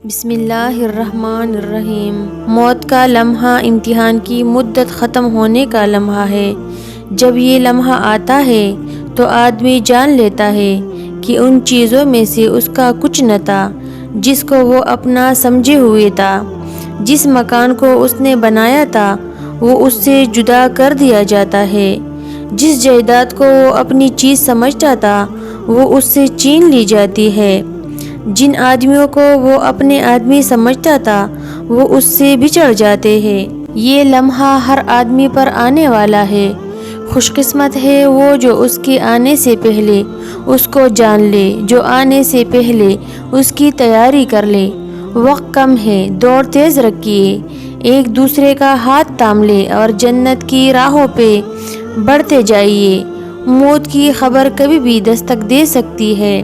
بسم اللہ الرحمن الرحیم۔ موت کا لمحہ امتحان کی مدت ختم ہونے کا لمحہ ہے۔ جب یہ لمحہ آتا ہے تو آدمی جان لیتا ہے کہ ان چیزوں میں سے اس کا کچھ نہ تھا جس کو وہ اپنا سمجھے ہوئے تھا۔ جس مکان کو اس نے بنایا تھا وہ اس سے جدا کر دیا جاتا ہے۔ جس جائیداد کو وہ اپنی چیز سمجھتا تھا وہ اس سے چھین لی جاتی ہے۔ جن آدمیوں کو وہ اپنے آدمی سمجھتا تھا وہ اس سے بچھڑ جاتے ہیں۔ یہ لمحہ ہر آدمی پر آنے والا ہے۔ خوش قسمت ہے وہ جو اس کے آنے سے پہلے اس کو جان لے، جو آنے سے پہلے اس کی تیاری کر لے۔ وقت کم ہے، دوڑ تیز رکھیے، ایک دوسرے کا ہاتھ تھام لے اور جنت کی راہوں پہ بڑھتے جائیے۔ موت کی خبر کبھی بھی دستک دے سکتی ہے۔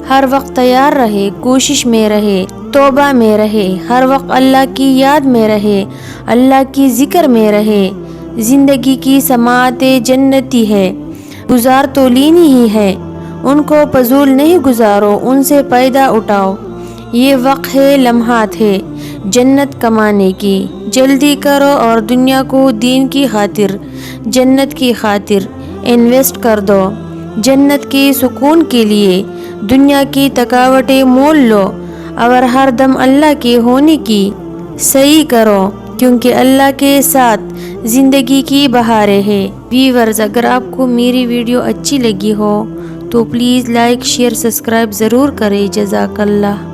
ہر وقت تیار رہے، کوشش میں رہے، توبہ میں رہے، ہر وقت اللہ کی یاد میں رہے، اللہ کی ذکر میں رہے۔ زندگی کی سماعت جنتی ہے، گزار تو لینی ہی ہے، ان کو فضول نہیں گزارو، ان سے فائدہ اٹھاؤ۔ یہ وقت ہے، لمحات ہے جنت کمانے کی، جلدی کرو اور دنیا کو دین کی خاطر، جنت کی خاطر انویسٹ کر دو۔ جنت کے سکون کے لیے دنیا کی تھکاوٹیں مول لو اور ہر دم اللہ کے ہونے کی صحیح کرو، کیونکہ اللہ کے ساتھ زندگی کی بہاریں ہیں۔ ویورز، اگر آپ کو میری ویڈیو اچھی لگی ہو تو پلیز لائک، شیئر، سبسکرائب ضرور کریں۔ جزاک اللہ۔